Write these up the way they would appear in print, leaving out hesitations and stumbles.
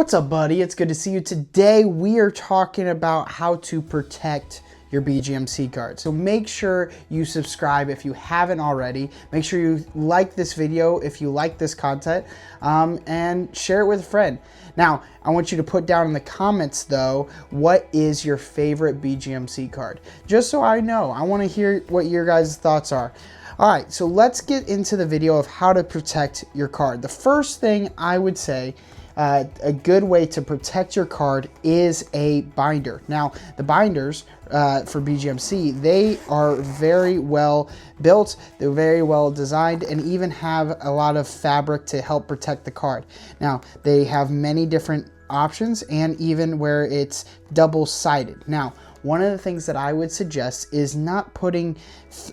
What's up, buddy? It's good to see you. Today we are talking about how to protect your BGMC cards. So make sure you subscribe if you haven't already. Make sure you like this video if you like this content, and share it with a friend. Now, I want you to put down in the comments though, what is your favorite BGMC card? Just so I know, I want to hear what your guys' thoughts are. All right, so let's get into the video of how to protect your card. The first thing I would say, a good way to protect your card is a binder. Now, the binders for BGMC, they are very well built, they're very well designed, and even have a lot of fabric to help protect the card. Now, they have many different options, and even where it's double-sided. Now, one of the things that I would suggest is not putting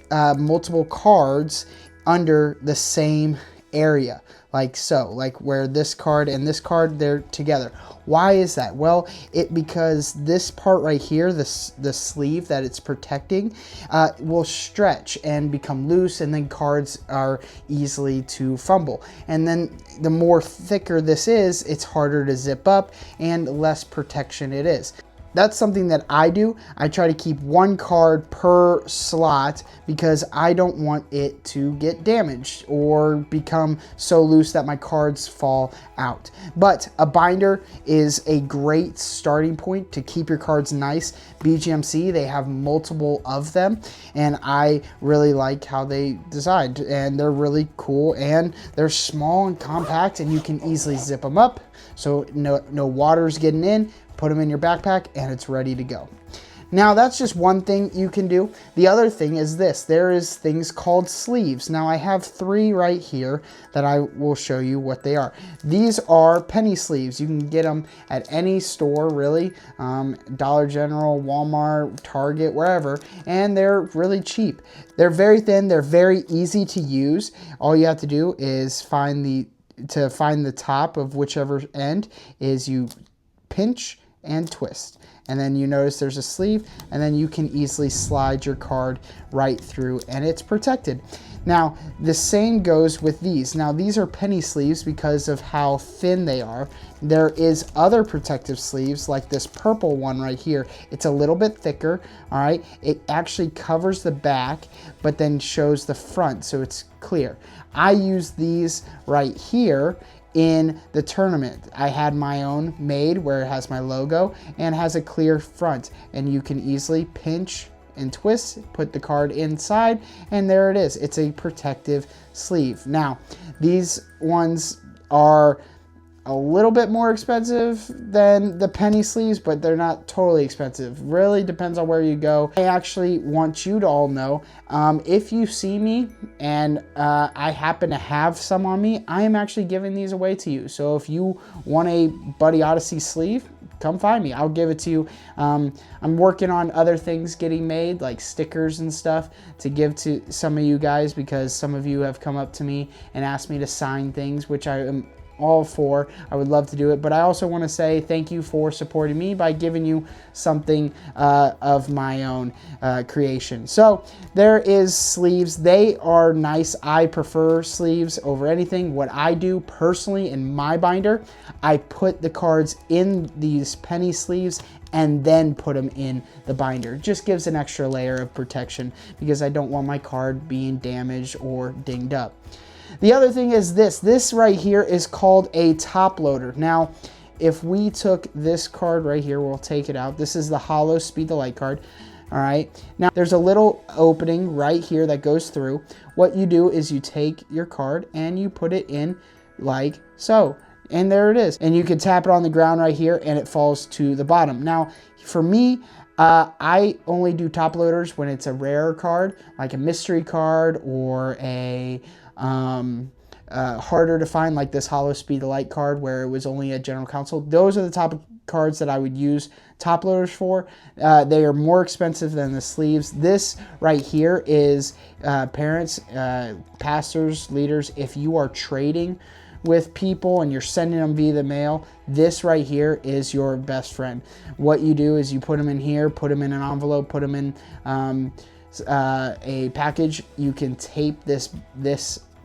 multiple cards under the same area, like so, like where this card and this card, they're together. Why is that? Well, because this part right here, the sleeve that it's protecting, will stretch and become loose, and then cards are easily to fumble. And then the more thicker this is, it's harder to zip up and less protection it is. That's something that I do. I try to keep one card per slot because I don't want it to get damaged or become so loose that my cards fall out. But a binder is a great starting point to keep your cards nice. BGMC, they have multiple of them, and I really like how they designed, and they're really cool, and they're small and compact, and you can easily zip them up so no water's getting in. Put them in your backpack and it's ready to go. Now, that's just one thing you can do. The other thing is this. There is things called sleeves. Now, I have 3 right here that I will show you what they are. These are penny sleeves. You can get them at any store, really. Dollar General, Walmart, Target, wherever. And they're really cheap. They're very thin. They're very easy to use. All you have to do is find the top of whichever end is you pinch and twist, and then you notice there's a sleeve, and then you can easily slide your card right through and it's protected. Now, the same goes with these. Now, these are penny sleeves because of how thin they are. There is other protective sleeves like this purple one right here. It's a little bit thicker, all right? It actually covers the back, but then shows the front, so it's clear. I use these right here in the tournament. I had my own made where it has my logo and has a clear front, and you can easily pinch and twist, put the card inside, and there it is. It's a protective sleeve. Now, these ones are a little bit more expensive than the penny sleeves, but they're not totally expensive. Really depends on where you go. I actually want you to all know, if you see me and I happen to have some on me, I am actually giving these away to you. So if you want a Buddy Odyssey sleeve, come find me. I'll give it to you. I'm working on other things getting made, like stickers and stuff, to give to some of you guys, because some of you have come up to me and asked me to sign things, which I am all for. I would love to do it, but I also want to say thank you for supporting me by giving you something of my own creation. So there is sleeves. They are nice. I prefer sleeves over anything. What I do personally in my binder, I put the cards in these penny sleeves and then put them in the binder. It just gives an extra layer of protection because I don't want my card being damaged or dinged up. The other thing is this right here is called a top loader. Now, if we took this card right here, we'll take it out. This is the hollow Speed the Light card. All right. Now, there's a little opening right here that goes through. What you do is you take your card and you put it in like so. And there it is. And you can tap it on the ground right here and it falls to the bottom. Now, for me, I only do top loaders when it's a rare card, like a mystery card or a harder to find, like this hollow Speed the Light card where it was only a general console. Those are the top cards that I would use top loaders for. They are more expensive than the sleeves. This right here is parents, pastors, leaders. If you are trading with people and you're sending them via the mail, this right here is your best friend. What you do is you put them in here, put them in an envelope, put them in a package. You can tape this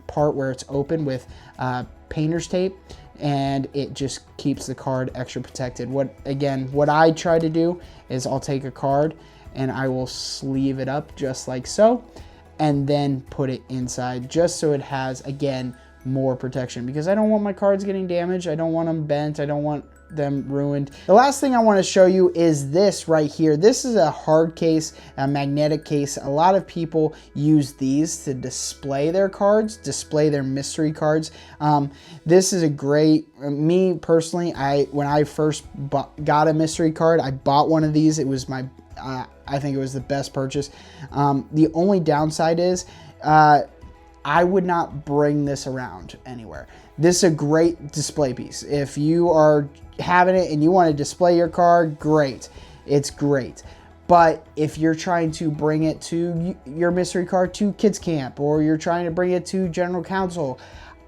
part where it's open with painter's tape. and it just keeps the card extra protected. What I try to do is I'll take a card and I will sleeve it up just like so, and then put it inside just so it has, again, more protection, because I don't want my cards getting damaged. I don't want them bent. I don't want them ruined. The last thing I want to show you is this right here. This is a hard case, a magnetic case. A lot of people use these to display their cards, display their mystery cards. This is a great, me personally, when I first got a mystery card, I bought one of these. It was my, I think it was the best purchase. The only downside is, I would not bring this around anywhere. This is a great display piece. If you are having it and you want to display your card, great. It's great. But if you're trying to bring it to your mystery card to kids camp, or you're trying to bring it to general council,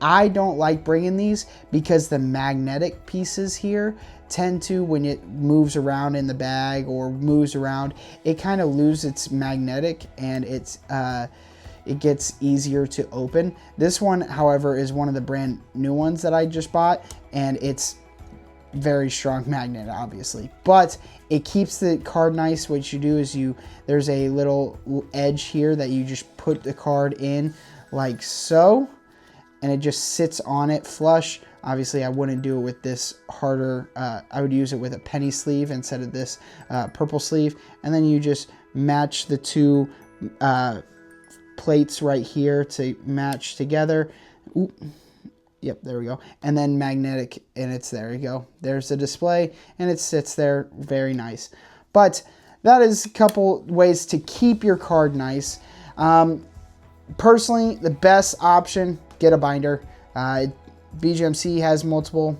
I don't like bringing these, because the magnetic pieces here tend to, when it moves around in the bag or moves around, it kind of loses its magnetic, and it gets easier to open. This one, however, is one of the brand new ones that I just bought, and it's very strong magnet, obviously, but it keeps the card nice. What you do is there's a little edge here that you just put the card in like so, and it just sits on it flush. Obviously, I wouldn't do it with this harder, I would use it with a penny sleeve instead of this purple sleeve, and then you just match the two plates right here to match together. Ooh. Yep, there we go. And then magnetic, and there you go. There's the display, and it sits there very nice. But that is a couple ways to keep your card nice. Personally, the best option, get a binder. BGMC has multiple,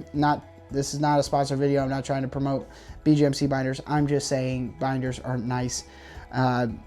this is not a sponsored video. I'm not trying to promote BGMC binders. I'm just saying binders are nice.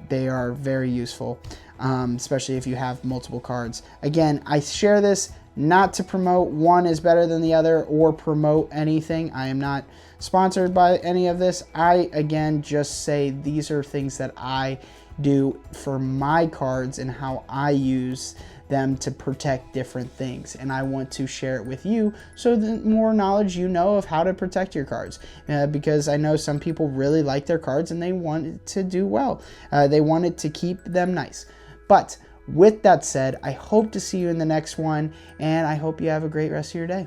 They are very useful, especially if you have multiple cards. Again, I share this not to promote one is better than the other or promote anything. I am not sponsored by any of this. I, again, just say these are things that I do for my cards and how I use them to protect different things, and I want to share it with you so the more knowledge you know of how to protect your cards, because I know some people really like their cards and they want it to do well. They want it to keep them nice. But with that said, I hope to see you in the next one, and I hope you have a great rest of your day.